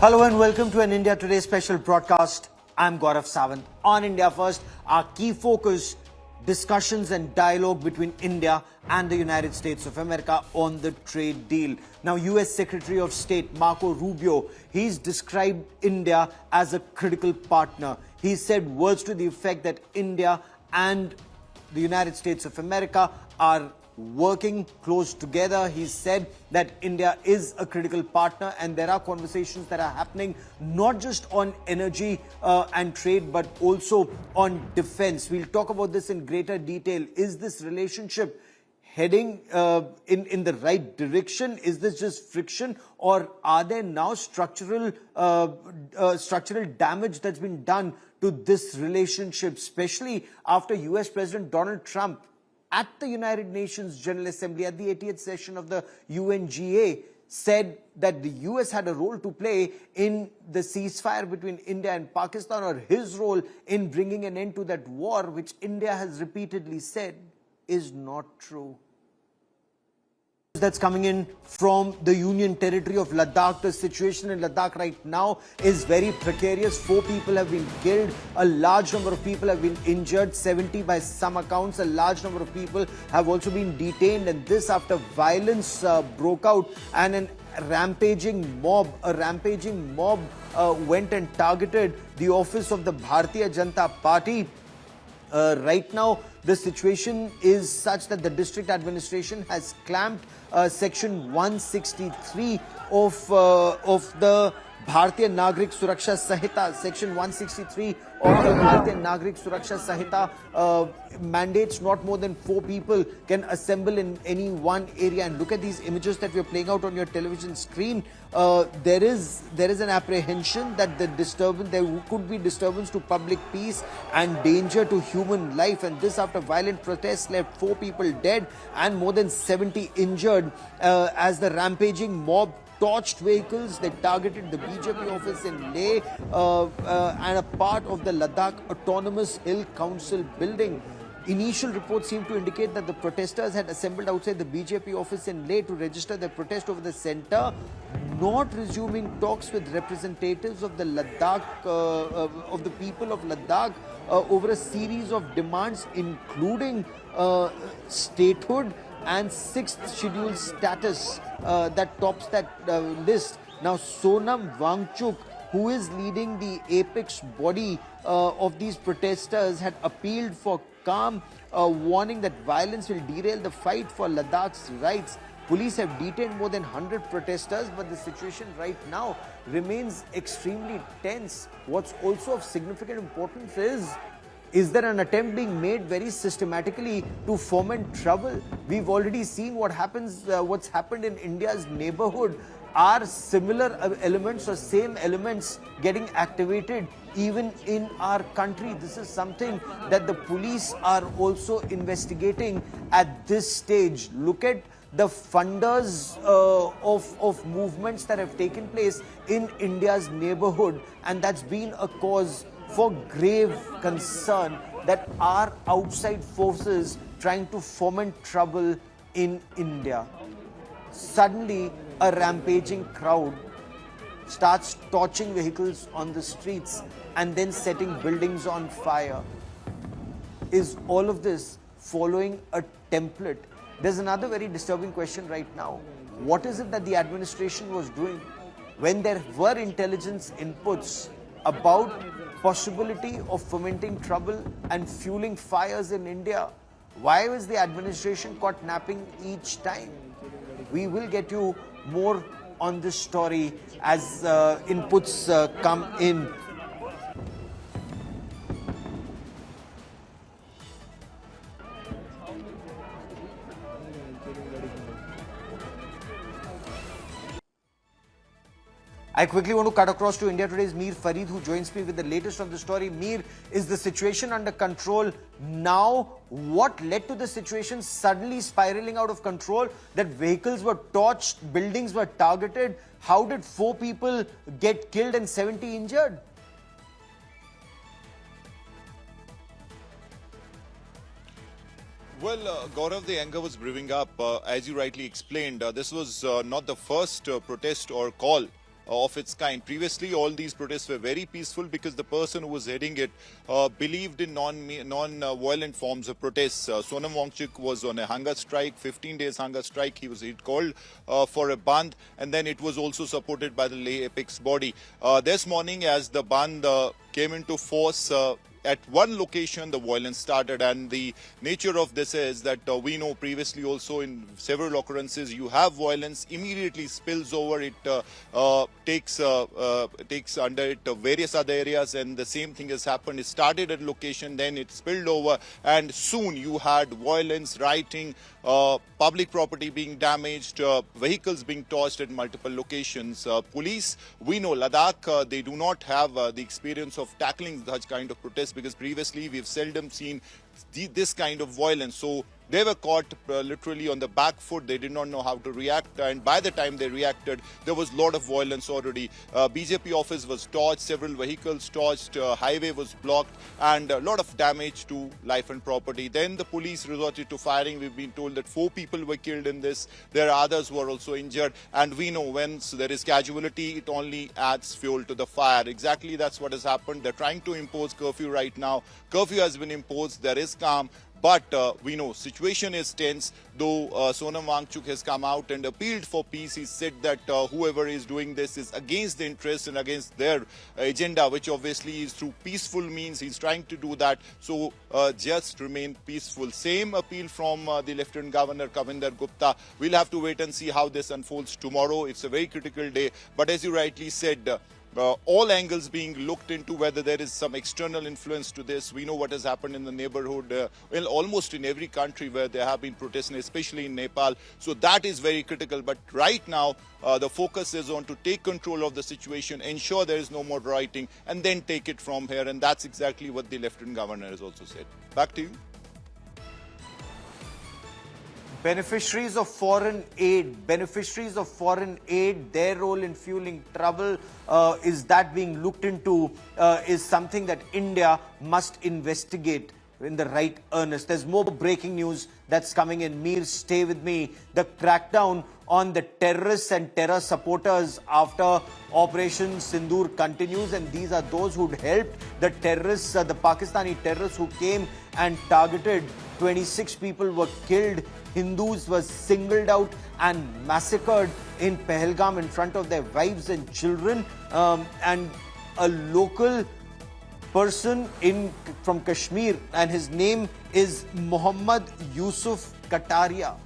Hello and welcome to an India Today special broadcast. I'm Gaurav Sawant. On India First, our key focus, discussions and dialogue between India and the United States of America on the trade deal. Now, US Secretary of State Marco Rubio, he's described India as a critical partner. He said words to the effect that India and the United States of America are working close together. He said that India is a critical partner and there are conversations that are happening not just on energy and trade but also on defense. We'll talk about this in greater detail. Is this relationship heading in the right direction? Is this just friction, or are there now structural damage that's been done to this relationship, especially after US President Donald Trump at the United Nations General Assembly at the 80th session of the UNGA said that the US had a role to play in the ceasefire between India and Pakistan, or his role in bringing an end to that war, which India has repeatedly said is not true. That's coming in from the Union territory of Ladakh. The situation in Ladakh right now is very precarious. 4 people have been killed. A large number of people have been injured, 70 by some accounts. A large number of people have also been detained, and this after violence broke out and a rampaging mob went and targeted the office of the Bharatiya Janata Party. Right now, the situation is such that the district administration has clamped Section 163 of the Bharatiya Nagrik Suraksha Sanhita. Section 163 of the Bharatiya Nagrik Suraksha Sanhita mandates not more than 4 people can assemble in any one area. And look at these images that we are playing out on your television screen. There is an apprehension that there could be disturbance to public peace and danger to human life, and this after violent protests left 4 people dead and more than 70 injured as the rampaging mob torched vehicles. They targeted the BJP office in Leh and a part of the Ladakh Autonomous Hill Council building. Initial reports seem to indicate that the protesters had assembled outside the BJP office in Leh to register their protest over the centre, not resuming talks with representatives of the Ladakh, of the people of Ladakh, over a series of demands, including statehood and 6th schedule status that tops that list. Now, Sonam Wangchuk, who is leading the apex body of these protesters, had appealed for calm, warning that violence will derail the fight for Ladakh's rights. Police have detained more than 100 protesters, but the situation right now remains extremely tense. What's also of significant importance is there an attempt being made very systematically to foment trouble? We've already seen what's happened in India's neighborhood. Are similar elements or same elements getting activated even in our country? This is something that the police are also investigating at this stage. Look at the funders of movements that have taken place in India's neighborhood, and that's been a cause for grave concern that are outside forces trying to foment trouble in India. Suddenly, a rampaging crowd starts torching vehicles on the streets and then setting buildings on fire. Is all of this following a template? There's another very disturbing question right now. What is it that the administration was doing when there were intelligence inputs about possibility of fomenting trouble and fueling fires in India? Why was the administration caught napping each time? We will get you more on this story as inputs come in. I quickly want to cut across to India Today's Mir Farid, who joins me with the latest on the story. Mir, is the situation under control now? What led to the situation suddenly spiraling out of control? That vehicles were torched, buildings were targeted. How did 4 people get killed and 70 injured? Well, Gaurav, the anger was brewing up. As you rightly explained, this was not the first protest or call of its kind. Previously, all these protests were very peaceful because the person who was heading it believed in non-violent forms of protests. Sonam Wangchuk was on a hunger strike, 15 days hunger strike. He'd called for a bandh, and then it was also supported by the lay apex body. This morning, as the bandh came into force, at one location the violence started, and the nature of this is that we know previously also in several occurrences you have violence, immediately spills over, it takes under it various other areas, and the same thing has happened. It started at location, then it spilled over, and soon you had violence, rioting, public property being damaged, vehicles being tossed at multiple locations. Police, we know Ladakh, they do not have the experience of tackling such kind of protests, because previously we've seldom seen this kind of violence. So they were caught literally on the back foot. They did not know how to react, and by the time they reacted, there was a lot of violence already. BJP office was torched, several vehicles torched, highway was blocked, and a lot of damage to life and property. Then the police resorted to firing. We've been told that 4 people were killed in this. There are others who are also injured, and we know once there is casualty, it only adds fuel to the fire. Exactly that's what has happened. They're trying to impose curfew right now. Curfew has been imposed. There is calm. But we know situation is tense, though Sonam Wangchuk has come out and appealed for peace. He said that whoever is doing this is against the interests and against their agenda, which obviously is through peaceful means. He's trying to do that. So just remain peaceful. Same appeal from the Lieutenant Governor Kavinder Gupta. We'll have to wait and see how this unfolds tomorrow. It's a very critical day. But as you rightly said, all angles being looked into, whether there is some external influence to this. We know what has happened in the neighborhood, well, almost in every country where there have been protests, especially in Nepal. So that is very critical. But right now, the focus is on to take control of the situation, ensure there is no more rioting, and then take it from here. And that's exactly what the Lieutenant Governor has also said. Back to you. Beneficiaries of foreign aid, their role in fueling trouble, is that being looked into, is something that India must investigate in the right earnest. There's more breaking news that's coming in. Mir, stay with me. The crackdown on the terrorists and terror supporters after Operation Sindoor continues, and these are those who'd helped the terrorists, the Pakistani terrorists who came and targeted. 26 people were killed. Hindus were singled out and massacred in Pahalgam in front of their wives and children. And a local person from Kashmir, and his name is Muhammad Yusuf Kataria.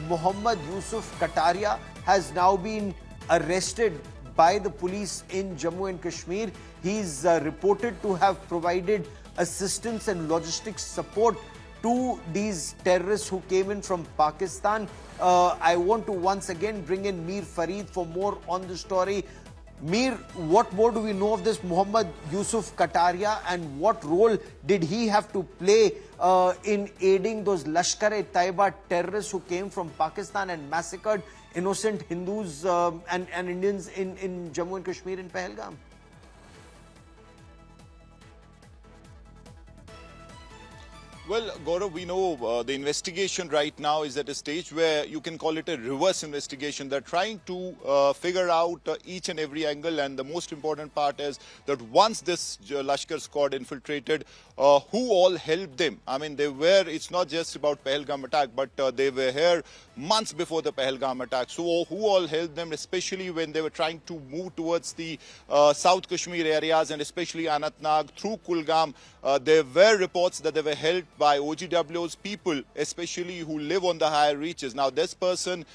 Muhammad Yusuf Kataria has now been arrested by the police in Jammu and Kashmir. He's reported to have provided assistance and logistics support to these terrorists who came in from Pakistan. I want to once again bring in Mir Fareed for more on the story. Mir, what more do we know of this Muhammad Yusuf Kataria, and what role did he have to play in aiding those Lashkar-e-Taiba terrorists who came from Pakistan and massacred innocent Hindus and Indians in Jammu and Kashmir and Pahalgam? Well, Gaurav, we know the investigation right now is at a stage where you can call it a reverse investigation. They're trying to figure out each and every angle, and the most important part is that once this Lashkar squad infiltrated, who all helped them? I mean, it's not just about Pahalgam attack, but they were here months before the Pahalgam attack. So who all helped them, especially when they were trying to move towards the South Kashmir areas, and especially Anantnag through Kulgam? There were reports that they were helped by OGW's people, especially who live on the higher reaches. Now, this person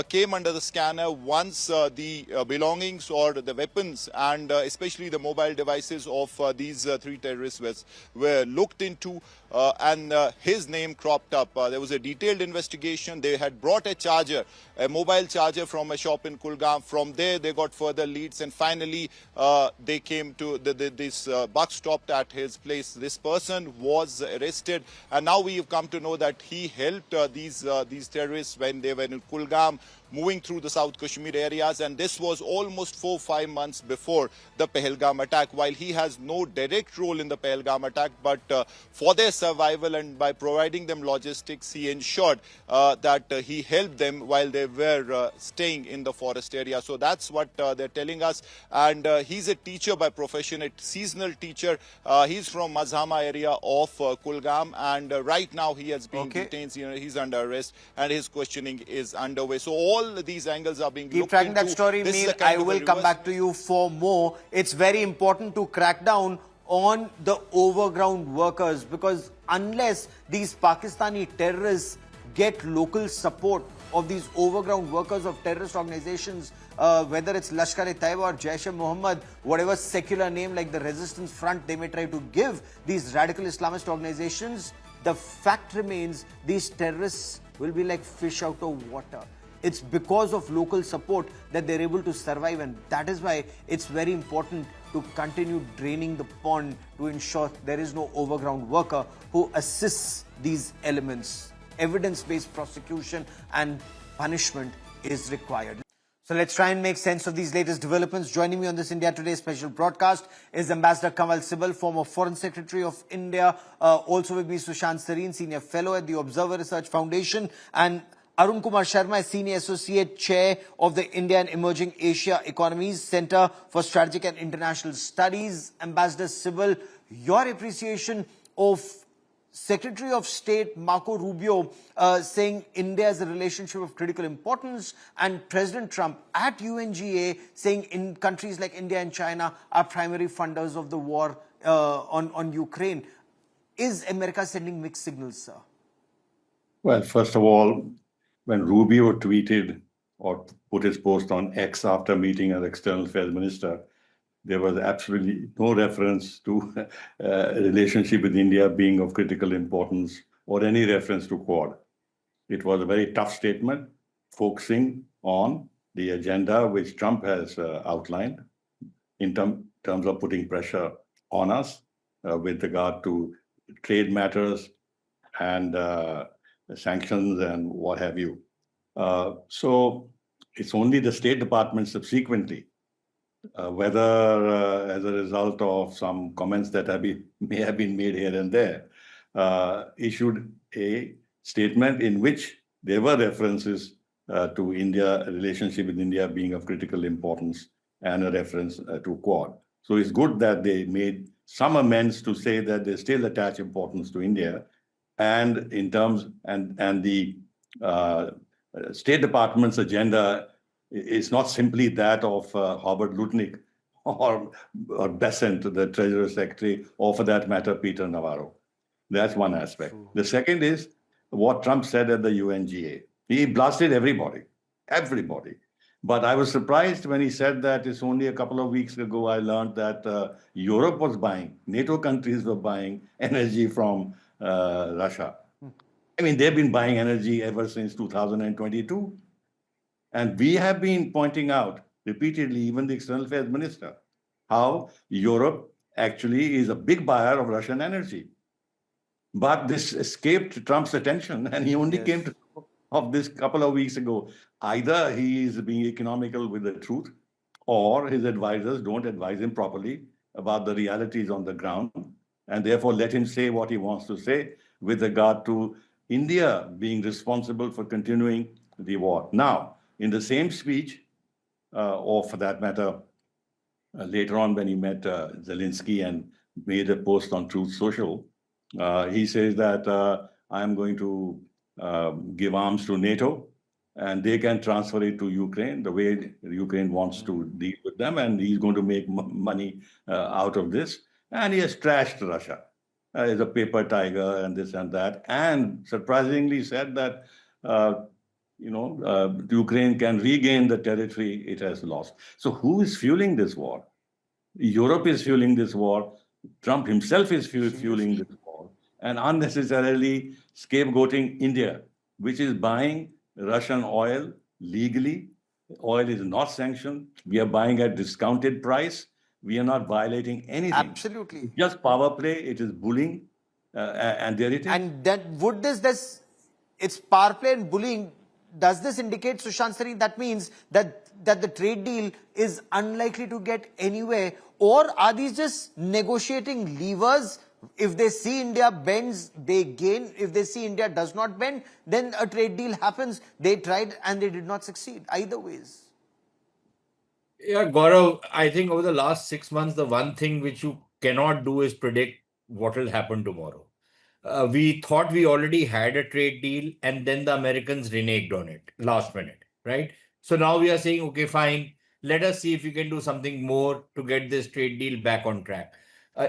came under the scanner once the belongings or the weapons and especially the mobile devices of these 3 terrorists were looked into, and his name cropped up. There was a detailed investigation. They had brought a mobile charger from a shop in Kulgam. From there, they got further leads, and finally they came to this buck stopped at his place. This person was arrested, and now we have come to know that he helped these terrorists when they were in Kulgam, moving through the South Kashmir areas, and this was almost 4-5 months before the Pahalgam attack. While he has no direct role in the Pahalgam attack, but for their survival and by providing them logistics, he ensured that he helped them while they were staying in the forest area. So that's what they're telling us. And he's a teacher by profession, a seasonal teacher. He's from Mazhama area of Kulgam, and right now he has been detained. He's under arrest, and his questioning is underway. So all these angles are being Keep looked tracking into. that story, This is Mir. a kind I of a will come reverse- back to you for more. It's very important to crack down on the overground workers, because unless these Pakistani terrorists get local support of these overground workers of terrorist organizations, whether it's Lashkar-e-Taiba or Jaish-e-Mohammed, whatever secular name like the Resistance Front they may try to give these radical Islamist organizations, the fact remains these terrorists will be like fish out of water. It's because of local support that they're able to survive, and that is why it's very important to continue draining the pond to ensure there is no overground worker who assists these elements. Evidence-based prosecution and punishment is required. So let's try and make sense of these latest developments. Joining me on this India Today special broadcast is Ambassador Kanwal Sibal, former Foreign Secretary of India. Also with me, Sushant Sareen, Senior Fellow at the Observer Research Foundation, and Arun Kumar Sharma, Senior Associate Chair of the India and Emerging Asia Economies Center for Strategic and International Studies. Ambassador Sibal, your appreciation of Secretary of State Marco Rubio saying India has a relationship of critical importance, and President Trump at UNGA saying in countries like India and China are primary funders of the war on Ukraine. Is America sending mixed signals, sir? Well, first of all, when Rubio tweeted or put his post on X after meeting as External Affairs Minister, there was absolutely no reference to a relationship with India being of critical importance or any reference to Quad. It was a very tough statement focusing on the agenda which Trump has outlined in terms of putting pressure on us with regard to trade matters and sanctions and what have you. So it's only the State Department subsequently, whether as a result of some comments that may have been made here and there, issued a statement in which there were references to India, a relationship with India being of critical importance, and a reference to Quad. So it's good that they made some amends to say that they still attach importance to India, and in terms and the State Department's agenda is not simply that of Howard Lutnick or Besant, the Treasury Secretary, or for that matter, Peter Navarro. That's one aspect. The second is what Trump said at the UNGA. He blasted everybody. But I was surprised when he said that it's only a couple of weeks ago I learned that Europe was buying, NATO countries were buying energy from Russia. I mean, they've been buying energy ever since 2022. And we have been pointing out repeatedly, even the External Affairs Minister, how Europe actually is a big buyer of Russian energy. But this escaped Trump's attention, and he only came to know of this couple of weeks ago. Either he is being economical with the truth, or his advisors don't advise him properly about the realities on the ground, and therefore let him say what he wants to say with regard to India being responsible for continuing the war. Now, in the same speech, or for that matter, later on when he met Zelensky and made a post on Truth Social, he says that I am going to give arms to NATO, and they can transfer it to Ukraine the way Ukraine wants to deal with them, and he's going to make money out of this. And he has trashed Russia as a paper tiger and this and that, and surprisingly said that Ukraine can regain the territory it has lost. So who is fueling this war? Europe is fueling this war. Trump himself is fueling this war, and unnecessarily scapegoating India, which is buying Russian oil legally. Oil is not sanctioned. We are buying at discounted price. We are not violating anything. Absolutely. It's just power play. It is bullying, and there it is. And that would it's power play and bullying. does this indicate, Sushant Sari, that means that the trade deal is unlikely to get anywhere, or are these just negotiating levers? If they see India bends, they gain. If they see India does not bend, then a trade deal happens. They tried and they did not succeed. Either ways. Yeah, Gaurav, I think over the last 6 months, the one thing which you cannot do is predict what will happen tomorrow. We thought we already had a trade deal, and then the Americans reneged on it last minute, right? So now we are saying, okay, fine, let us see if we can do something more to get this trade deal back on track.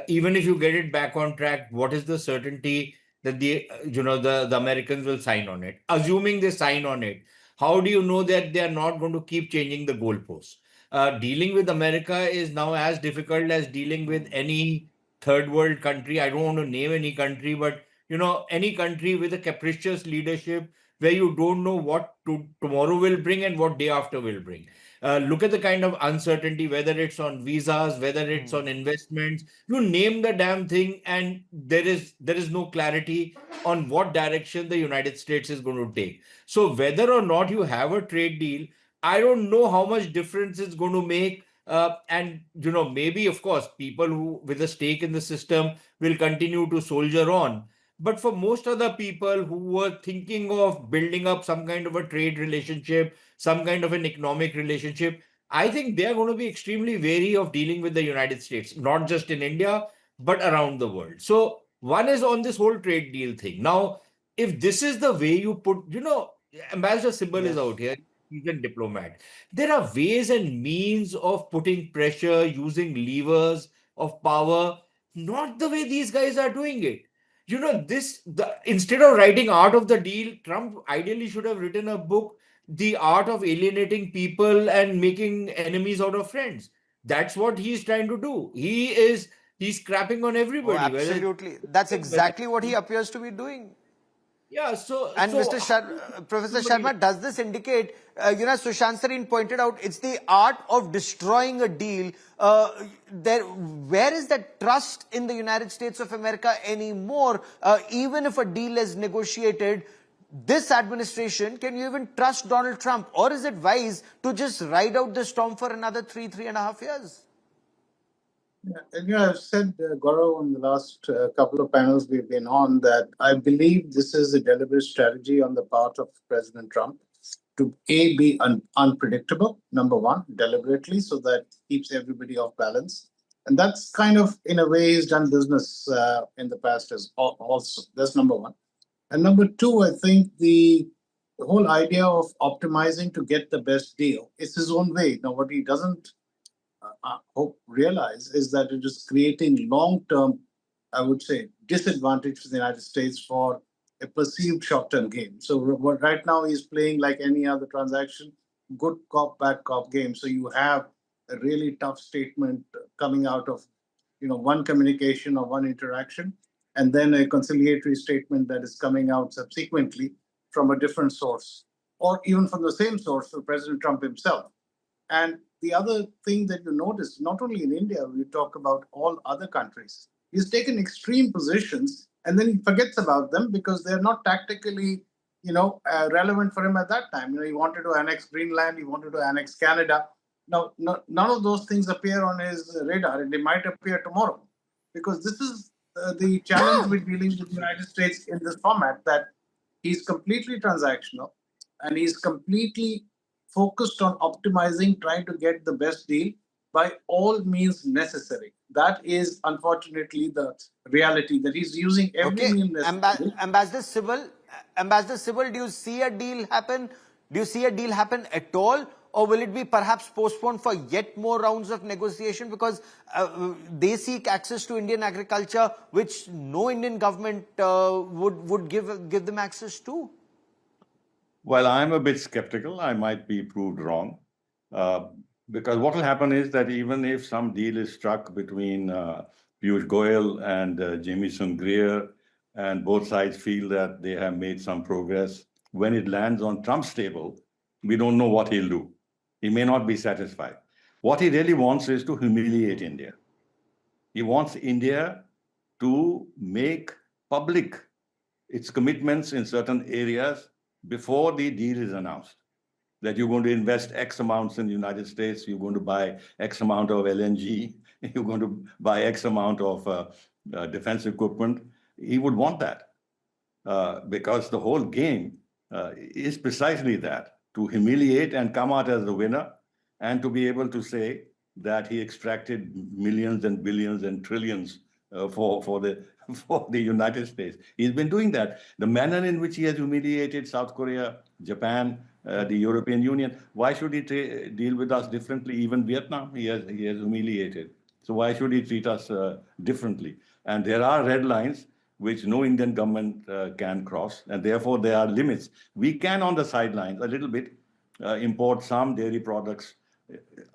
Even if you get it back on track, what is the certainty that the Americans will sign on it? Assuming they sign on it, how do you know that they are not going to keep changing the goalposts? Dealing with America is now as difficult as dealing with any third world country. I don't want to name any country, but any country with a capricious leadership where you don't know what tomorrow will bring and what day after will bring. Look at the kind of uncertainty, whether it's on visas, whether it's on investments. You name the damn thing, and there is no clarity on what direction the United States is going to take. So whether or not you have a trade deal, I don't know how much difference it's going to make. And maybe of course people who with a stake in the system will continue to soldier on. But for most other people who were thinking of building up some kind of a trade relationship, some kind of an economic relationship, I think they are going to be extremely wary of dealing with the United States, not just in India, but around the world. So one is on this whole trade deal thing. Now, if this is the way you put, Ambassador Sybil is Yes. out here, he's a diplomat. There are ways and means of putting pressure, using levers of power, not the way these guys are doing it. Instead of writing Art of the Deal, Trump ideally should have written a book, The Art of Alienating People and Making Enemies Out of Friends. That's what he's trying to do. He's crapping on Oh, everybody, whether absolutely. That's whether exactly what he appears to be doing. yeah. So And so Professor Sharma, does this indicate, Sushant Sareen pointed out, it's the art of destroying a deal. Where is that trust in the United States of America anymore? Even if a deal is negotiated, this administration, can you even trust Donald Trump? Or is it wise to just ride out the storm for another 3.5 years? Yeah, and I've said, Gaurav, on the last couple of panels we've been on, that I believe this is a deliberate strategy on the part of President Trump to be unpredictable, number one, deliberately, so that keeps everybody off balance. And that's kind of, in a way, he's done business in the past as also. That's number one. And number two, I think the whole idea of optimizing to get the best deal is his own way. Now, what he doesn't hope realize is that it is creating long-term, I would say, disadvantage for the United States for a perceived short-term gain. So right now he's playing like any other transaction, good cop, bad cop game. So you have a really tough statement coming out of one communication or one interaction, and then a conciliatory statement that is coming out subsequently from a different source, or even from the same source for President Trump himself. And the other thing that you notice, not only in India, we talk about all other countries, he's taken extreme positions and then he forgets about them because they're not tactically, relevant for him at that time. He wanted to annex Greenland, he wanted to annex Canada. Now, none of those things appear on his radar, and they might appear tomorrow, because this is the challenge with dealing with the United States in this format, that he's completely transactional and he's completely focused on optimizing, trying to get the best deal by all means necessary. That is unfortunately the reality, that he's using every Okay, means necessary. Ambassador Sybil, do you see a deal happen? Do you see a deal happen at all? Or will it be perhaps postponed for yet more rounds of negotiation, because they seek access to Indian agriculture, which no Indian government would give them access to? Well, I'm a bit skeptical. I might be proved wrong. Because what will happen is that even if some deal is struck between Piyush Goyal and Jamieson Greer, and both sides feel that they have made some progress, when it lands on Trump's table, we don't know what he'll do. He may not be satisfied. What he really wants is to humiliate India. He wants India to make public its commitments in certain areas before the deal is announced, that you're going to invest X amounts in the United States, you're going to buy X amount of LNG, you're going to buy X amount of defense equipment, he would want that. Because the whole game is precisely that, to humiliate and come out as the winner, and to be able to say that he extracted millions and billions and trillions for the for the United States. He's been doing that. The manner in which he has humiliated South Korea, Japan, the European Union. Why should he deal with us differently? Even Vietnam, he has humiliated. So why should he treat us differently? And there are red lines which no Indian government can cross, and therefore there are limits. We can, on the sidelines, a little bit, import some dairy products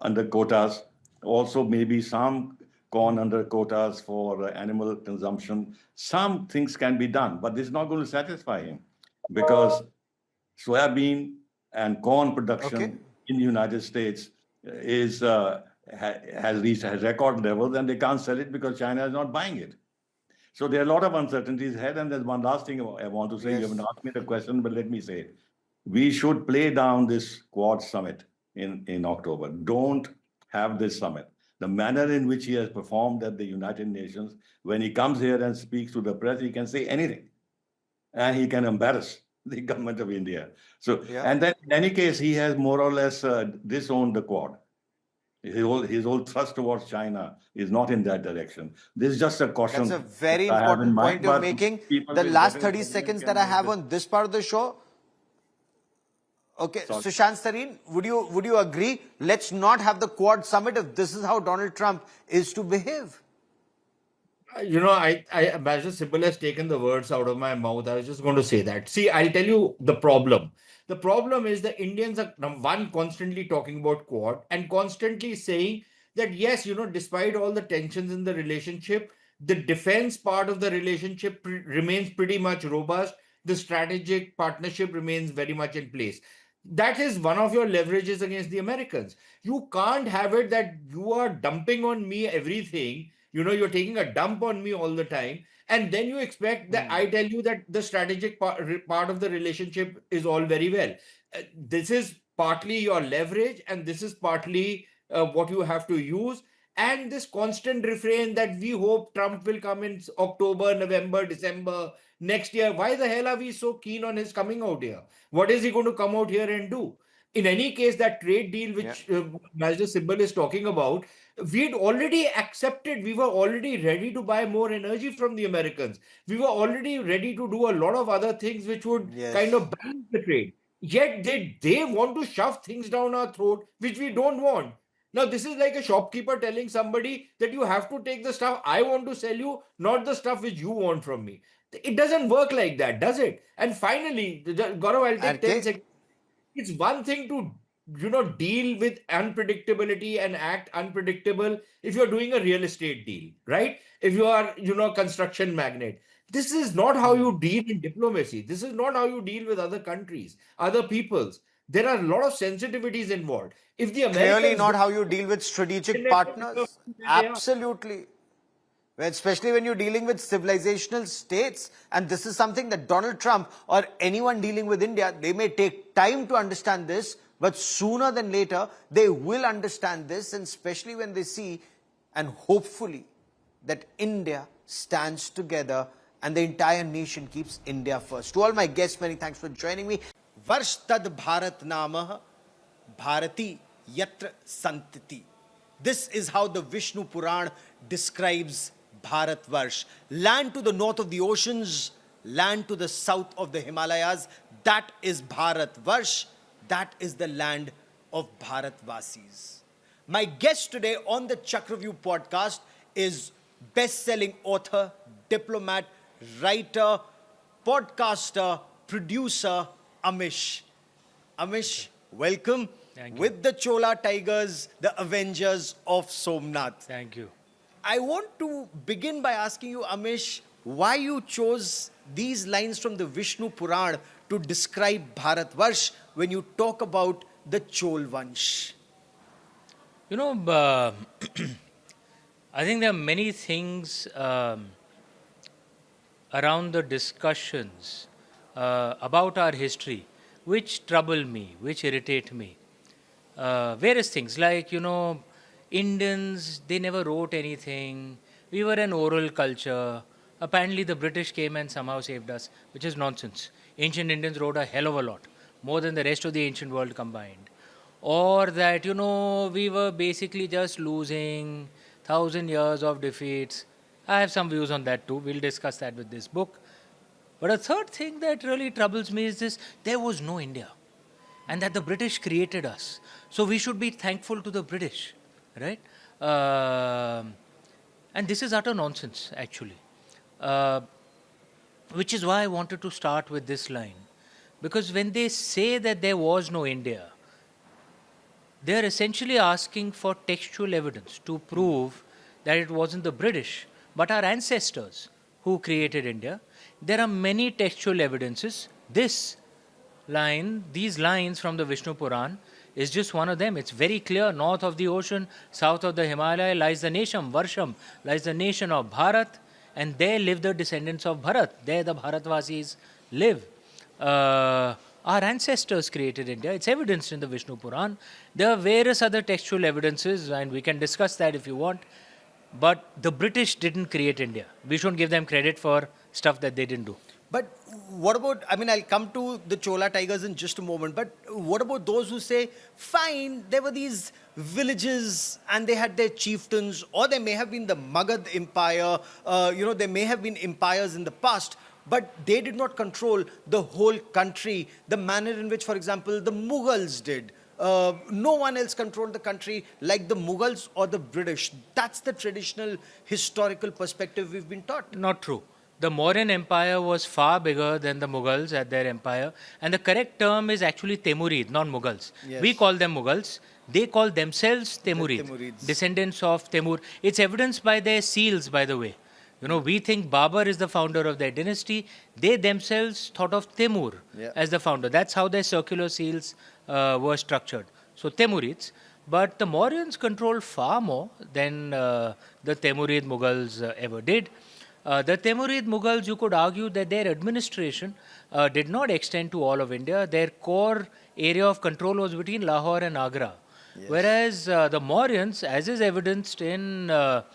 under quotas, also maybe some corn under quotas for animal consumption. Some things can be done, but this is not going to satisfy him, because soybean and corn production in the United States has reached record levels, and they can't sell it because China is not buying it. So there are a lot of uncertainties ahead. And there's one last thing I want to say. Yes. You haven't asked me the question, but let me say it. We should play down this Quad summit in October. Don't have this summit. The manner in which he has performed at the United Nations, when he comes here and speaks to the press, he can say anything. And he can embarrass the government of India. So, and then in any case, he has more or less disowned the Quad. His whole thrust towards China is not in that direction. This is just a caution. That's a very important point you're making. The last 30 seconds that I have on this part of the show. Okay, Sushant Sareen, would you agree? Let's not have the Quad summit if this is how Donald Trump is to behave. You know, Ambassador Sybil has taken the words out of my mouth. I was just going to say that. See, I'll tell you the problem. The problem is the Indians are, one, constantly talking about Quad and constantly saying that, yes, you know, despite all the tensions in the relationship, the defense part of the relationship remains pretty much robust. The strategic partnership remains very much in place. That is one of your leverages against the Americans. You can't have it that you are dumping on me everything. You know, you're taking a dump on me all the time. And then you expect that I tell you that the strategic part of the relationship is all very well. This is partly your leverage, and this is partly what you have to use. And this constant refrain that we hope Trump will come in October, November, December next year. Why the hell are we so keen on his coming out here? What is he going to come out here and do? In any case, that trade deal which Major Sybil is talking about, we'd already accepted, we were already ready to buy more energy from the Americans. We were already ready to do a lot of other things which would kind of balance the trade. Yet they want to shove things down our throat, which we don't want. Now, this is like a shopkeeper telling somebody that you have to take the stuff I want to sell you, not the stuff which you want from me. It doesn't work like that, does it? And finally, Gaurav, I'll take 10 seconds. It's one thing to, you know, deal with unpredictability and act unpredictable if you're doing a real estate deal, right? If you are, you know, construction magnate. This is not how you deal in diplomacy. This is not how you deal with other countries, other peoples. There are a lot of sensitivities involved. If the Americans Clearly not how you deal with strategic partners. Absolutely. Especially when you're dealing with civilizational states. And this is something that Donald Trump or anyone dealing with India, they may take time to understand this, but sooner than later, they will understand this, and especially when they see, and hopefully, that India stands together and the entire nation keeps India first. To all my guests, many thanks for joining me. Varshtad Bharat Namah Bharati Yatra Santiti. This is how the Vishnu Puran describes Bharatvarsh. Land to the north of the oceans, land to the south of the Himalayas. That is Bharatvarsh. That is the land of Bharatvasis. My guest today on the Chakravyuh podcast is best-selling author, diplomat, writer, podcaster, producer, Amish. Amish, welcome. Thank you. With the Chola Tigers, the Avengers of Somnath. Thank you. I want to begin by asking you, Amish, why you chose these lines from the Vishnu Puran to describe Bharatvarsh when you talk about the Chol Vansh. You know, I think there are many things around the discussions about our history which trouble me, which irritate me. Various things like, Indians, they never wrote anything. We were an oral culture. Apparently, the British came and somehow saved us, which is nonsense. Ancient Indians wrote a hell of a lot, more than the rest of the ancient world combined. Or that, we were basically just losing 1,000 years of defeats. I have some views on that too. We'll discuss that with this book. But a third thing that really troubles me is this: there was no India, and that the British created us. So we should be thankful to the British, right? And this is utter nonsense, actually. Uh, which is why I wanted to start with this line. Because when they say that there was no India, they are essentially asking for textual evidence to prove that it wasn't the British, but our ancestors who created India. There are many textual evidences. These lines from the Vishnu Puran is just one of them. It's very clear. North of the ocean, south of the Himalaya lies the nation, Varsham, lies the nation of Bharat, and there live the descendants of Bharat. There the Bharatvasis live. Our ancestors created India. It's evidenced in the Vishnu Puran. There are various other textual evidences, and we can discuss that if you want. But the British didn't create India. We shouldn't give them credit for stuff that they didn't do. But what about, I mean, I'll come to the Chola Tigers in just a moment, but what about those who say, fine, there were these villages and they had their chieftains, or there may have been the Magad Empire, there may have been empires in the past, but they did not control the whole country, the manner in which, for example, the Mughals did. No one else controlled the country like the Mughals or the British. That's the traditional historical perspective we've been taught. Not true. The Mauryan Empire was far bigger than the Mughals at their empire. And the correct term is actually Timurid, not Mughals. Yes. We call them Mughals. They call themselves Timurid, Timurids. descendants of Timur. It's evidenced by their seals, by the way. We think Babur is the founder of their dynasty. They themselves thought of Timur as the founder. That's how their circular seals were structured. So Timurids. But the Mauryans controlled far more than the Timurid Mughals ever did. The Timurid Mughals, you could argue that their administration did not extend to all of India. Their core area of control was between Lahore and Agra. Yes. Whereas the Mauryans, as is evidenced in the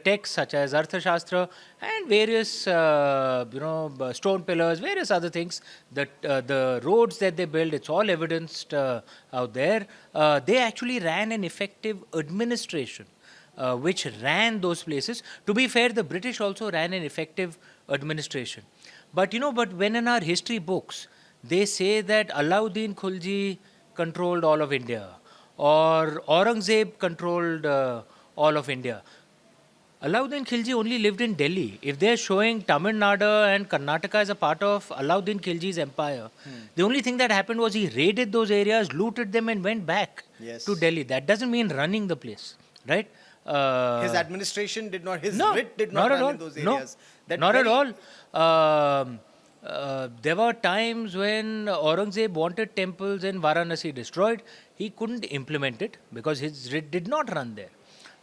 texts such as Arthashastra and various stone pillars, various other things, the roads that they built, it's all evidenced out there. They actually ran an effective administration which ran those places. To be fair, the British also ran an effective administration. But when in our history books they say that Alauddin Khulji controlled all of India, or Aurangzeb controlled all of India, Alauddin Khilji only lived in Delhi. If they're showing Tamil Nadu and Karnataka as a part of Alauddin Khilji's empire, the only thing that happened was he raided those areas, looted them, and went back to Delhi. That doesn't mean running the place, right? His administration did not, writ did not run in those areas. Not at all. There were times when Aurangzeb wanted temples in Varanasi destroyed. He couldn't implement it because his writ did not run there.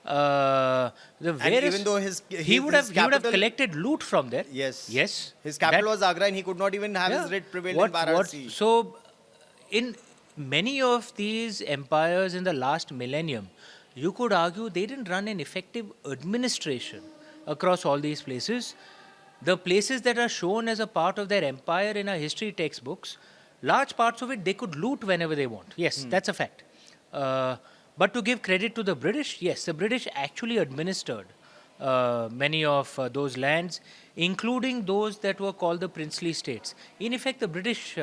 And even though he would have collected loot from there. Yes. Yes. His capital was Agra, and he could not even have his writ prevailed in Varanasi. So, in many of these empires in the last millennium, you could argue they didn't run an effective administration across all these places. The places that are shown as a part of their empire in our history textbooks, large parts of it they could loot whenever they want. Yes, that's a fact. But to give credit to the British, yes, the British actually administered many of those lands, including those that were called the princely states. In effect, the British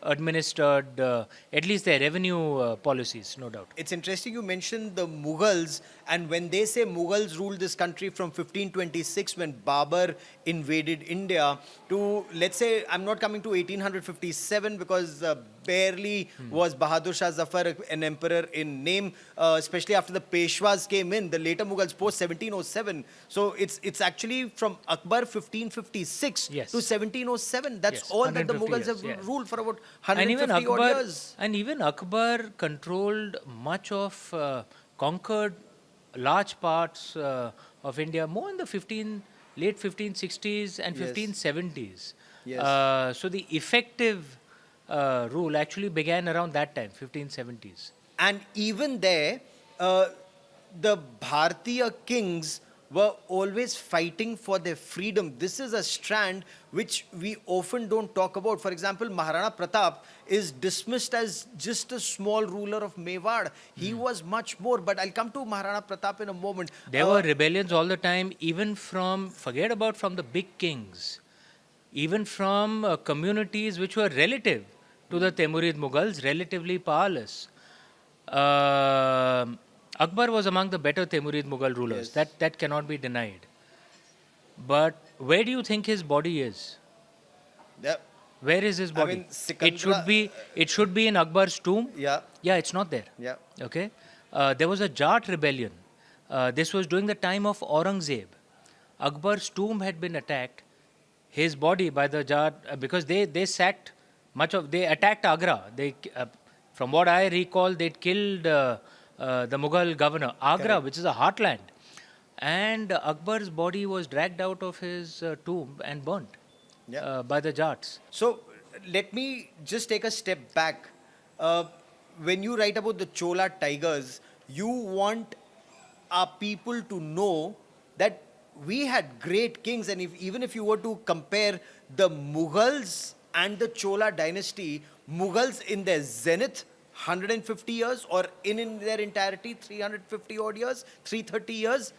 administered at least their revenue policies, no doubt. It's interesting you mentioned the Mughals, and when they say Mughals ruled this country from 1526 when Babur invaded India to, let's say, I'm not coming to 1857 because barely was Bahadur Shah Zafar an emperor in name, especially after the Peshwas came in, the later Mughals post 1707. So it's actually from Akbar 1556 to 1707. That's all that the Mughals have ruled for about 150 odd years. And even Akbar controlled much of, conquered large parts of India more in the late 1560s and 1570s. Yes. So the effective rule actually began around that time, 1570s. And even there, the Bharatiya kings were always fighting for their freedom. This is a strand which we often don't talk about. For example, Maharana Pratap is dismissed as just a small ruler of Mewar. He was much more, but I'll come to Maharana Pratap in a moment. There were rebellions all the time, even from, forget about from the big kings, even from communities which were relative to the Timurid Mughals, relatively powerless. Akbar was among the better Timurid Mughal rulers. Yes. That cannot be denied. But where do you think his body is? Yeah. Where is his I body? mean, It should be in Akbar's tomb. Yeah. Yeah, it's not there. Yeah. Okay. There was a Jat rebellion. This was during the time of Aurangzeb. Akbar's tomb had been attacked. His body by the Jat, because they sacked they attacked Agra. From what I recall, they killed the Mughal governor, Agra, Correct. which is a heartland. And Akbar's body was dragged out of his tomb and burnt by the Jats. So let me just take a step back. When you write about the Chola tigers, you want our people to know that we had great kings, and even if you were to compare the Mughals and the Chola dynasty, Mughals in their zenith, 150 years, or in their entirety, 350 odd years, 330 years.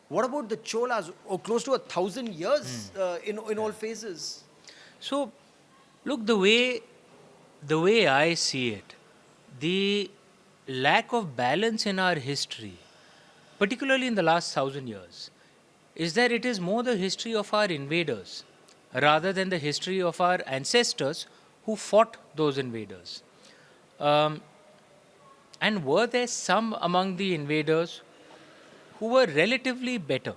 What about the Cholas? Oh, close to 1,000 years in all phases. So, look, the way I see it, the lack of balance in our history, particularly in the last 1,000 years, is that it is more the history of our invaders rather than the history of our ancestors who fought those invaders. And were there some among the invaders who were relatively better?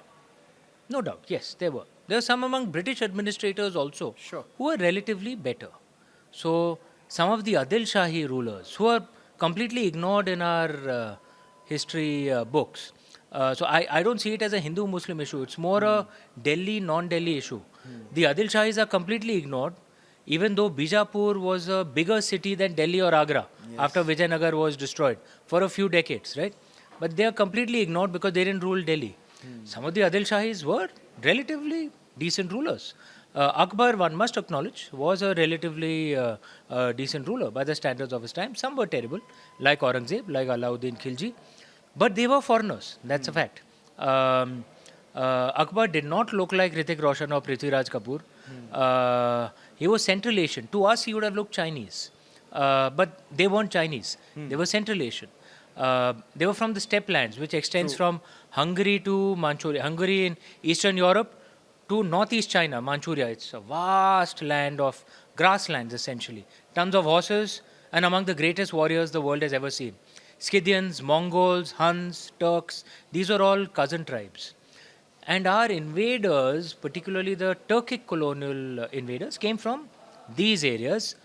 No doubt, yes, there were. There were some among British administrators also Sure. who were relatively better. So, some of the Adil Shahi rulers who are completely ignored in our history books. So, I don't see it as a Hindu-Muslim issue. It's more a Delhi, non-Delhi issue. The Adil Shahis are completely ignored, even though Bijapur was a bigger city than Delhi or Agra after Vijayanagar was destroyed for a few decades, right? But they are completely ignored because they didn't rule Delhi. Some of the Adil Shahis were relatively decent rulers. Akbar, one must acknowledge, was a relatively decent ruler by the standards of his time. Some were terrible, like Aurangzeb, like Alauddin Khilji, but they were foreigners. That's a fact. Akbar did not look like Hrithik Roshan or Prithviraj Kapoor. He was Central Asian. To us, he would have looked Chinese. But they weren't Chinese. They were Central Asian. They were from the steppe lands, which extends from Hungary to Manchuria. Hungary in Eastern Europe to Northeast China, Manchuria. It's a vast land of grasslands, essentially. Tons of horses, and among the greatest warriors the world has ever seen. Scythians, Mongols, Huns, Turks, these were all cousin tribes. And our invaders, particularly the Turkic colonial invaders, came from these areas.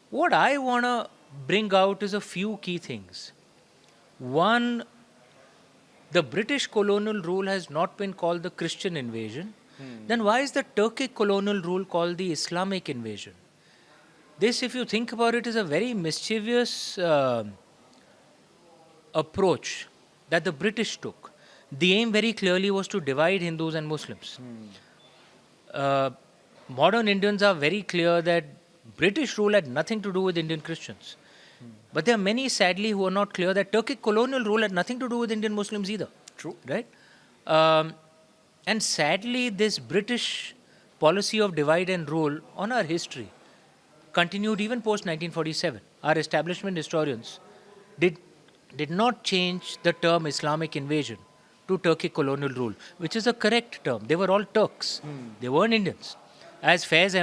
What I want to bring out is a few key things. One, the British colonial rule has not been called the Christian invasion. Then why is the Turkic colonial rule called the Islamic invasion? This, if you think about it, is a very mischievous approach that the British took. The aim very clearly was to divide Hindus and Muslims. Modern Indians are very clear that British rule had nothing to do with Indian Christians. But there are many, sadly, who are not clear that Turkic colonial rule had nothing to do with Indian Muslims either. True. Right? And sadly, this British policy of divide and rule on our history continued even post 1947. Our establishment historians did not change the term Islamic invasion to Turkic colonial rule, which is a correct term. They were all Turks. They weren't Indians. As Faiz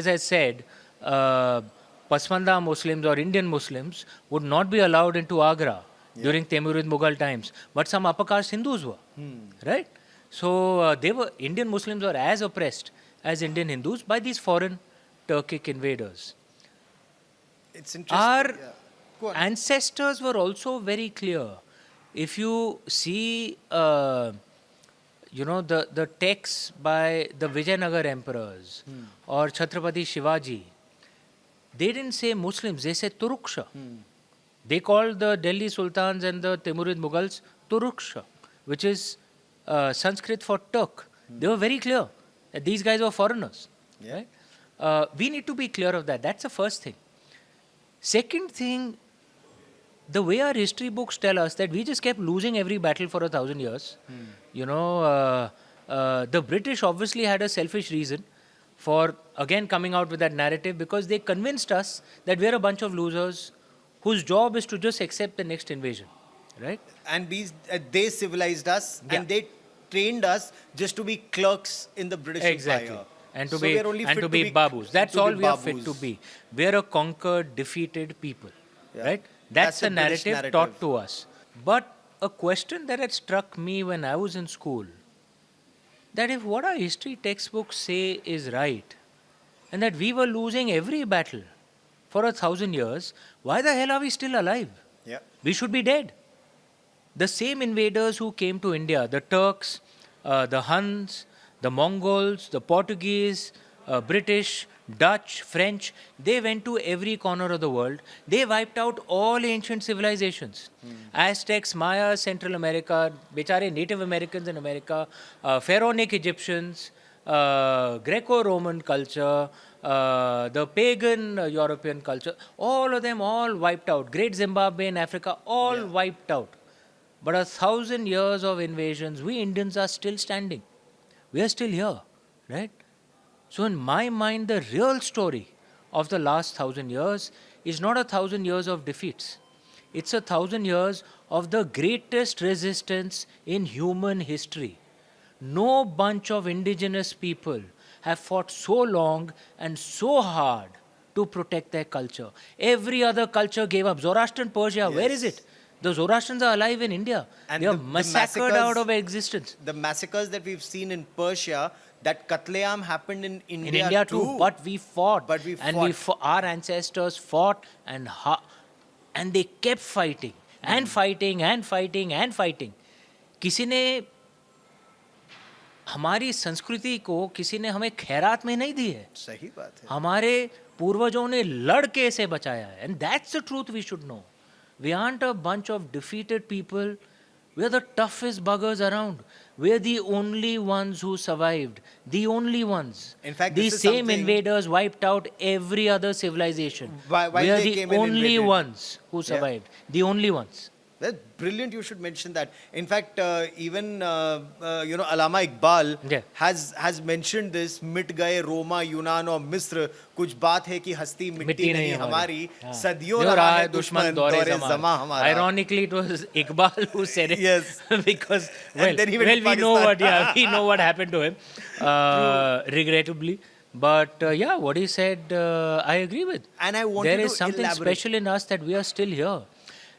has said, Pasmanda Muslims or Indian Muslims would not be allowed into Agra during Timurid Mughal times, but some upper caste Hindus were, right? So Indian Muslims were as oppressed as Indian Hindus by these foreign Turkic invaders. It's interesting. Our Go on. ancestors were also very clear. If you see the texts by the Vijayanagar emperors or Chhatrapati Shivaji, they didn't say Muslims, they said Turuksha. They called the Delhi Sultans and the Timurid Mughals Turuksha, which is Sanskrit for Turk. They were very clear that these guys were foreigners. Right? We need to be clear of that. That's the first thing. Second thing, the way our history books tell us that we just kept losing every battle for 1,000 years. The British obviously had a selfish reason for again coming out with that narrative, because they convinced us that we're a bunch of losers whose job is to just accept the next invasion, right? And they civilized us, Yeah. and they trained us just to be clerks in the British Exactly. Empire. And to So be we are only fit to be babus. That's to all be we are fit babus. to be. We are a conquered, defeated people, Yeah. right? That's That's the the British narrative taught narrative. to us. But a question that had struck me when I was in school, that if what our history textbooks say is right, and that we were losing every battle for 1,000 years, why the hell are we still alive? Yeah. We should be dead. The same invaders who came to India, the Turks, the Huns, the Mongols, the Portuguese, British, Dutch, French, they went to every corner of the world. They wiped out all ancient civilizations. Aztecs, Mayas, Central America, bechare Native Americans in America, Pharaonic Egyptians, Greco-Roman culture, the pagan European culture, all of them all wiped out. Great Zimbabwe in Africa, all wiped out. But 1,000 years of invasions, we Indians are still standing. We are still here, right? So in my mind, the real story of the last 1,000 years is not 1,000 years of defeats. It's 1,000 years of the greatest resistance in human history. No bunch of indigenous people have fought so long and so hard to protect their culture. Every other culture gave up. Zoroastrian Persia, where is it? The Zoroastrians are alive in India. And They are the massacred massacres- out of existence. The massacres that we've seen in Persia, that Katleam happened in India, In India too, but we fought. But we and fought. our ancestors fought and they kept fighting and fighting and fighting and fighting. किसी ने हमारी संस्कृति को किसी ने हमें खैरात में नहीं दी है. सही बात है. हमारे पूर्वजों ने लड़ के इसे बचाया है. And that's the truth we should know. We aren't a bunch of defeated people. We're the toughest buggers around. We're the only ones who survived. The only ones. In fact, these this is same something- invaders wiped out every other civilization. While we are they the came and only invaded. ones who survived. The only ones. That's brilliant. You should mention that. In fact, even Allama Iqbal Yeah. has mentioned this. मिट गए रोमा, यूनान और मिस्र. कुछ बात है कि हस्ती मिट्टी नहीं हमारी. सदियों रहा है दुश्मन दौरे ज़मा हमारा. Ironically, it was Iqbal who said it. Yes. Because And then he went to we know Pakistan. we know what happened to him, regrettably. But what he said, I agree with. And I wanted there to is something elaborate. special in us that we are still here,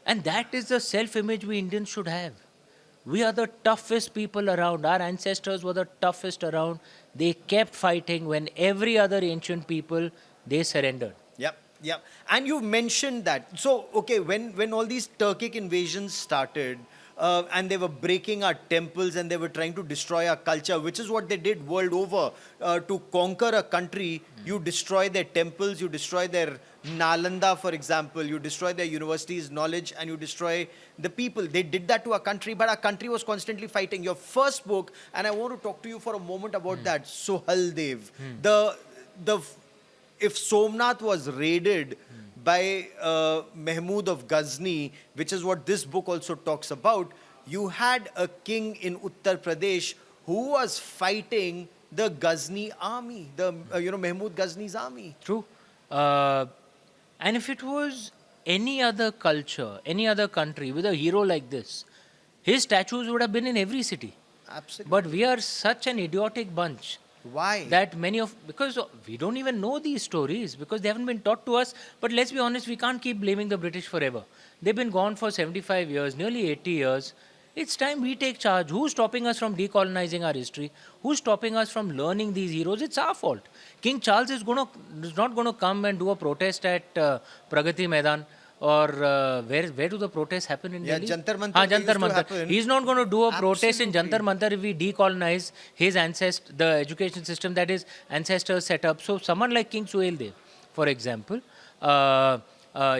and that is the self-image we Indians should have. We are the toughest people around. Our ancestors were the toughest around. They kept fighting when every other ancient people, they surrendered. Yep. And you mentioned that. So, okay, when all these Turkic invasions started, and they were breaking our temples and they were trying to destroy our culture, which is what they did world over. To conquer a country, you destroy their temples, you destroy their Nalanda, for example, you destroy their universities' knowledge, and you destroy the people. They did that to our country, but our country was constantly fighting. Your first book, and I want to talk to you for a moment about that, Suhaldev. If Somnath was raided by Mahmud of Ghazni, which is what this book also talks about, you had a king in Uttar Pradesh who was fighting the Ghazni army, Mahmud Ghazni's army. True. And if it was any other culture, any other country with a hero like this, his statues would have been in every city. Absolutely. But we are such an idiotic bunch Why? that because we don't even know these stories because they haven't been taught to us. But let's be honest, we can't keep blaming the British forever. They've been gone for 75 years, nearly 80 years. It's time we take charge. Who's stopping us from decolonizing our history? Who's stopping us from learning these heroes? It's our fault. King Charles is not going to come and do a protest at Pragati Maidan. or where do the protests happen in Yeah, Delhi? Jantar Mantar Haan, they Jantar used to Mantar. happen. He's not going to do a protest in Jantar Absolutely. Mantar if we decolonize his the education system that his ancestors set up. So someone like King Suhail Dev, for example,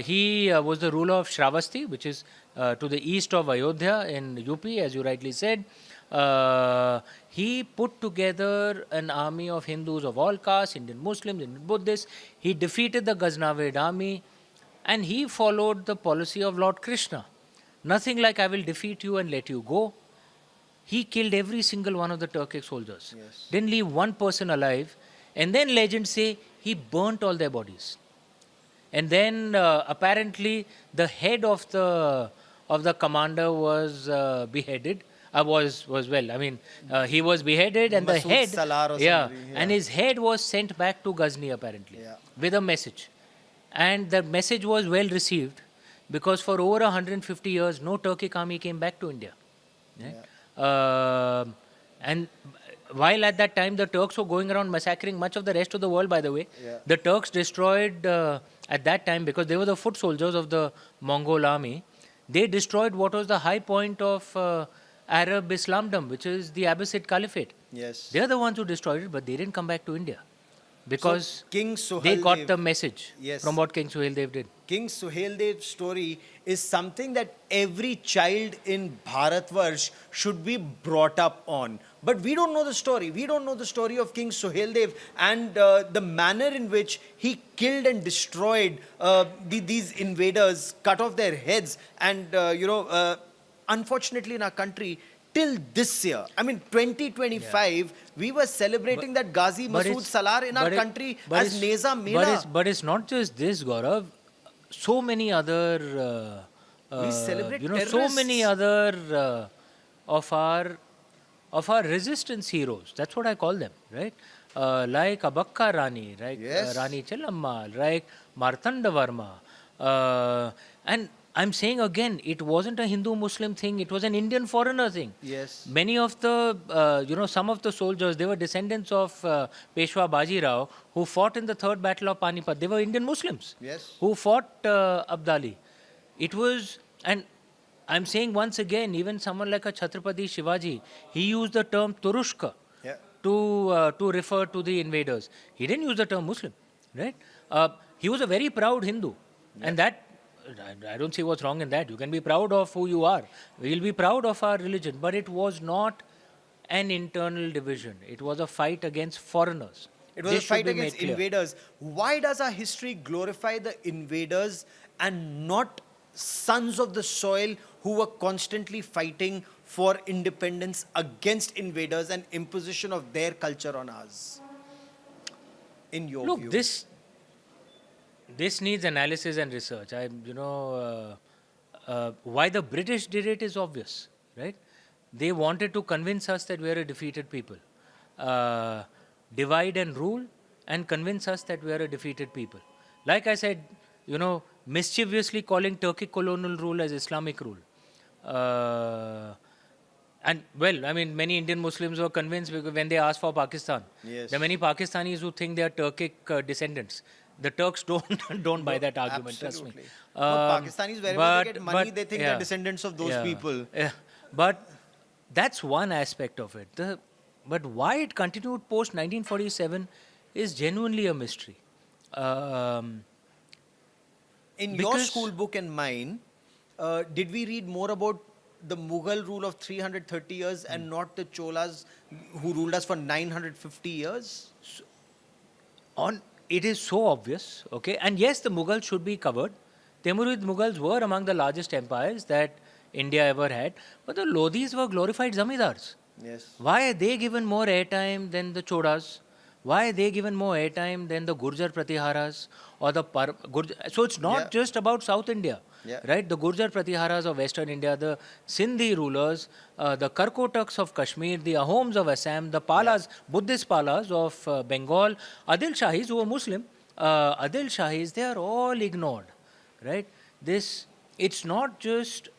he was the ruler of Shravasti, which is to the east of Ayodhya in UP, as you rightly said. He put together an army of Hindus of all castes, Indian Muslims, Indian Buddhists. He defeated the Ghaznavid army, and he followed the policy of Lord Krishna. Nothing like I will defeat you and let you go. He killed every single one of the Turkic soldiers. Yes. Didn't leave one person alive. And then legends say he burnt all their bodies. And then apparently the head of the commander was beheaded. He was beheaded, and the Masood head, Salar or yeah, somebody, and yeah. his head was sent back to Ghazni apparently, Yeah. with a message, and the message was well received, because for over 150 years no Turkic army came back to India. And while at that time the Turks were going around massacring much of the rest of the world, by the way, the Turks destroyed at that time, because they were the foot soldiers of the Mongol army, they destroyed what was the high point of Arab Islamdom, which is the Abbasid Caliphate. Yes. They're the ones who destroyed it, but they didn't come back to India because So King Suhail they got Dev- the message Yes. from what King Suhail Dev did. King Suhail Dev's story is something that every child in Bharatvarsh should be brought up on. But we don't know the story. We don't know the story of King Suhail Dev and the manner in which he killed and destroyed these invaders, cut off their heads, and unfortunately in our country, till this year, I mean 2025, we were celebrating that Ghazi But Masood it's- Salar in our but it- country but as it's- Neza Mela. But it's not just this, Gaurav. So many other, We celebrate so terrorists. many other of our resistance heroes. That's what I call them, right? Like Abakka Rani, right? Yes. Rani Chelammal, right? Martanda Varma. And I'm saying again, it wasn't a Hindu-Muslim thing. It was an Indian foreigner thing. Yes. Many of the, some of the soldiers, they were descendants of Peshwa Baji Rao, who fought in the third battle of Panipat. They were Indian Muslims. Yes. Who fought Abdali. It was, and I'm saying once again, even someone like a Chhatrapati Shivaji, he used the term Turushka Yeah. to refer to the invaders. He didn't use the term Muslim, right? He was a very proud Hindu, and that I don't see what's wrong in that. You can be proud of who you are. We'll be proud of our religion, but it was not an internal division. It was a fight against foreigners. It was This a should fight be against made clear. invaders. Why does our history glorify the invaders and not sons of the soil who were constantly fighting for independence against invaders and imposition of their culture on us? In your Look, view. this needs analysis and research. Why the British did it is obvious, right? They wanted to convince us that we are a defeated people. Divide and rule and convince us that we are a defeated people. Like I said, mischievously calling Turkic colonial rule as Islamic rule. Many Indian Muslims were convinced because when they asked for Pakistan. Yes. There are many Pakistanis who think they are Turkic descendants. The Turks don't buy that argument, trust me. Absolutely. No, Pakistanis, wherever they get money, they think they're descendants of those people. Yeah. But that's one aspect of it. But why it continued post 1947 is genuinely a mystery. In your Because- school book and mine, did we read more about the Mughal rule of 330 years and not the Cholas who ruled us for 950 years? It is so obvious, okay? And yes, the Mughals should be covered. Timurid Mughals were among the largest empires that India ever had, but the Lodhis were glorified zamindars. Yes. Why are they given more airtime than the Chodas? Why are they given more airtime than the Gurjar Pratiharas or the So it's not just about South India, right? The Gurjar Pratiharas of Western India, the Sindhi rulers, the Karkotaks of Kashmir, the Ahoms of Assam, the Palas, Buddhist Palas of Bengal, Adil Shahis who were Muslim, Adil Shahis, they are all ignored, right? It's not just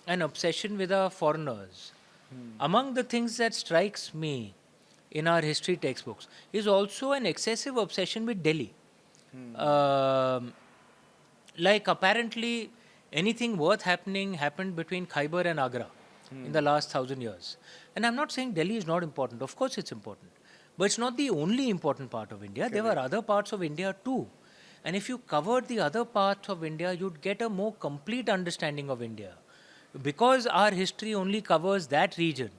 an obsession with our foreigners. Among the things that strikes me in our history textbooks is also an excessive obsession with Delhi. like apparently anything worth happening happened between Khyber and Agra in the last 1,000 years. And I'm not saying Delhi is not important. Of course it's important. But it's not the only important part of India. There were other parts of India too. And if you covered the other parts of India, you'd get a more complete understanding of India. Because our history only covers that region,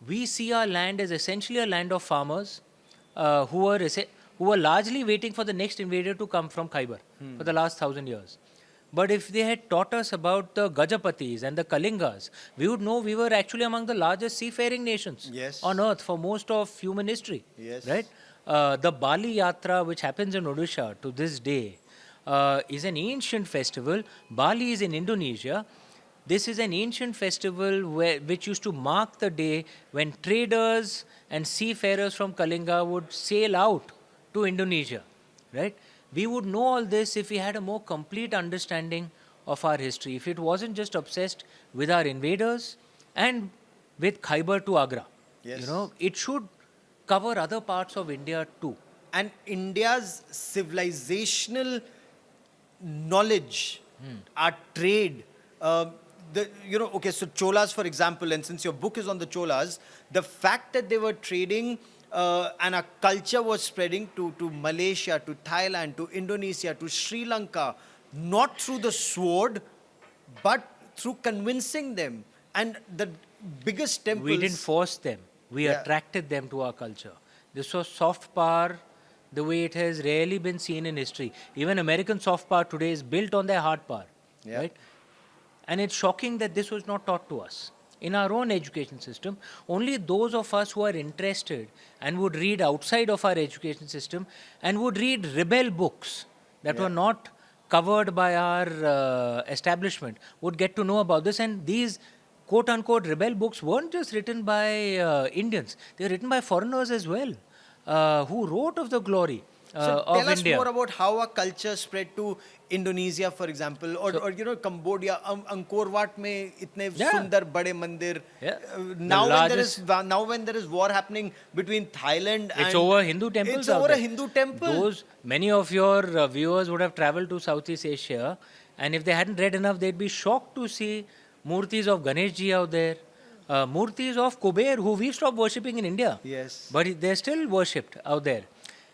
we see our land as essentially a land of farmers who were largely waiting for the next invader to come from Khyber for the last 1,000 years. But if they had taught us about the Gajapatis and the Kalingas, we would know we were actually among the largest seafaring nations on earth for most of human history. Right? The Bali Yatra, which happens in Odisha to this day, is an ancient festival. Bali is in Indonesia. This is an ancient festival which used to mark the day when traders and seafarers from Kalinga would sail out to Indonesia. Right? We would know all this if we had a more complete understanding of our history, if it wasn't just obsessed with our invaders and with Khyber to Agra. It should cover other parts of India too. And India's civilizational knowledge, our trade, so Cholas, for example, and since your book is on the Cholas, the fact that they were trading and a culture was spreading to Malaysia, to Thailand, to Indonesia, to Sri Lanka, not through the sword, but through convincing them. And the biggest temples... We didn't force them. We attracted them to our culture. This was soft power the way it has rarely been seen in history. Even American soft power today is built on their hard power. Right? And it's shocking that this was not taught to us. In our own education system, only those of us who are interested and would read outside of our education system and would read rebel books that were not covered by our establishment would get to know about this. And these quote-unquote rebel books weren't just written by Indians. They were written by foreigners as well, who wrote of the glory So of tell us India. more about how a culture spread to Indonesia, for example, or Cambodia. Angkor Wat mein itne sundar bade mandir. Now when there is war happening between Thailand and It's over Hindu temples. It's over a Hindu temple. Many of your viewers would have traveled to Southeast Asia, and if they hadn't read enough, they'd be shocked to see murtis of Ganesh ji out there, murtis of Kuber, who we stopped worshipping in India. Yes. But they're still worshipped out there.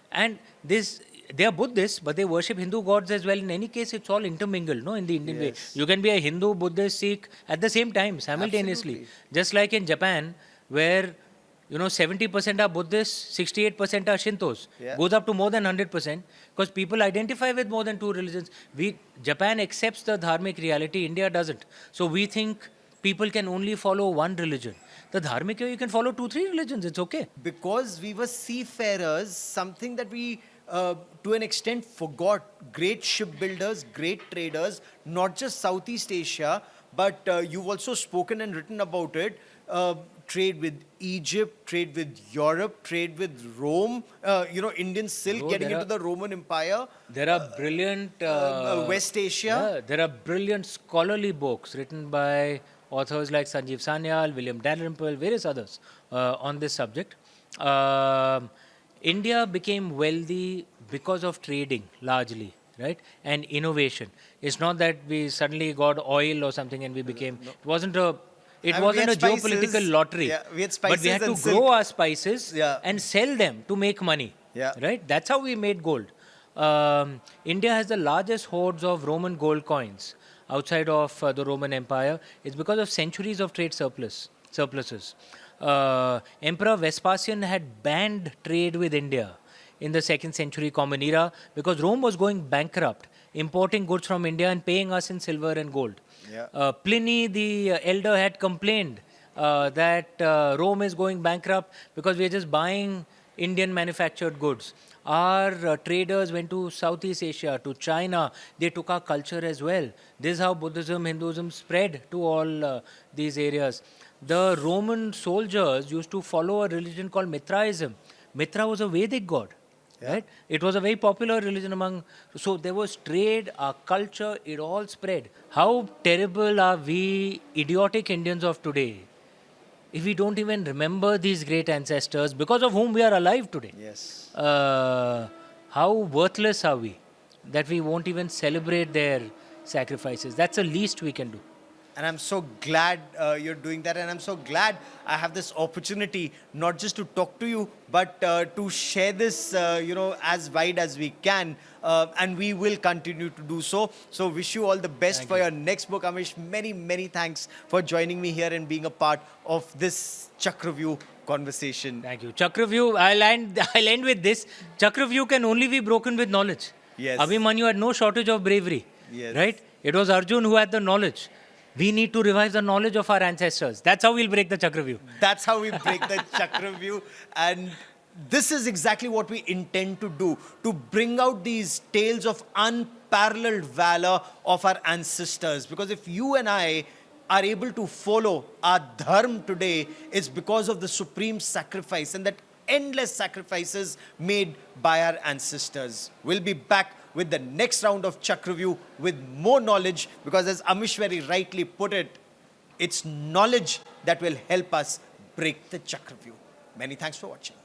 And they are Buddhists, but they worship Hindu gods as well. In any case, it's all intermingled, no? In the Indian way, you can be a Hindu, Buddhist, Sikh at the same time, simultaneously. Absolutely. Just like in Japan, where 70% are Buddhists, 68% are Shintos. Goes up to more than 100% because people identify with more than two religions. Japan accepts the dharmic reality, India doesn't. So we think people can only follow one religion. The dharmic way, you can follow 2-3 religions, it's okay. Because we were seafarers, something that we to an extent forgot. Great shipbuilders, great traders, not just Southeast Asia, but you've also spoken and written about it. Trade with Egypt, trade with Europe, trade with Rome, Indian silk getting into the Roman Empire. There are brilliant... West Asia. Yeah, there are brilliant scholarly books written by authors like Sanjeev Sanyal, William Dalrymple, various others on this subject. India became wealthy because of trading, largely, right? And innovation. It's not that we suddenly got oil or something and we became... It wasn't a geopolitical lottery. We had spices, but we had to grow our spices and sell them to make money. Right? That's how we made gold. India has the largest hoards of Roman gold coins outside of the Roman Empire. It's because of centuries of trade surpluses. Emperor Vespasian had banned trade with India in the 2nd century Common Era because Rome was going bankrupt, importing goods from India and paying us in silver and gold. Pliny the Elder had complained that Rome is going bankrupt because we are just buying Indian manufactured goods. Our traders went to Southeast Asia, to China. They took our culture as well. This is how Buddhism, Hinduism spread to all these areas. The Roman soldiers used to follow a religion called Mithraism. Mithra was a Vedic god. Right? It was a very popular religion among... So there was trade, our culture, it all spread. How terrible are we idiotic Indians of today if we don't even remember these great ancestors because of whom we are alive today? Yes. How worthless are we? that we won't even celebrate their sacrifices. That's the least we can do. And I'm so glad you're doing that. And I'm so glad I have this opportunity, not just to talk to you, but to share this, as wide as we can. And we will continue to do so. So wish you all the best for your next book, Amish. Many, many thanks for joining me here and being a part of this chakravyuh conversation. Thank you. Chakravyuh, I'll end with this. Chakravyuh can only be broken with knowledge. Yes. Abhimanyu had no shortage of bravery. Yes. Right? It was Arjun who had the knowledge. We need to revive the knowledge of our ancestors. That's how we'll break the chakravyuh. That's how we break the chakravyuh. And this is exactly what we intend to do, to bring out these tales of unparalleled valor of our ancestors. Because if you and I are able to follow our dharma today, it's because of the supreme sacrifice and that endless sacrifices made by our ancestors. We'll be back with the next round of chakravyuh with more knowledge, because as Amish very rightly put it, it's knowledge that will help us break the chakravyuh. Many thanks for watching.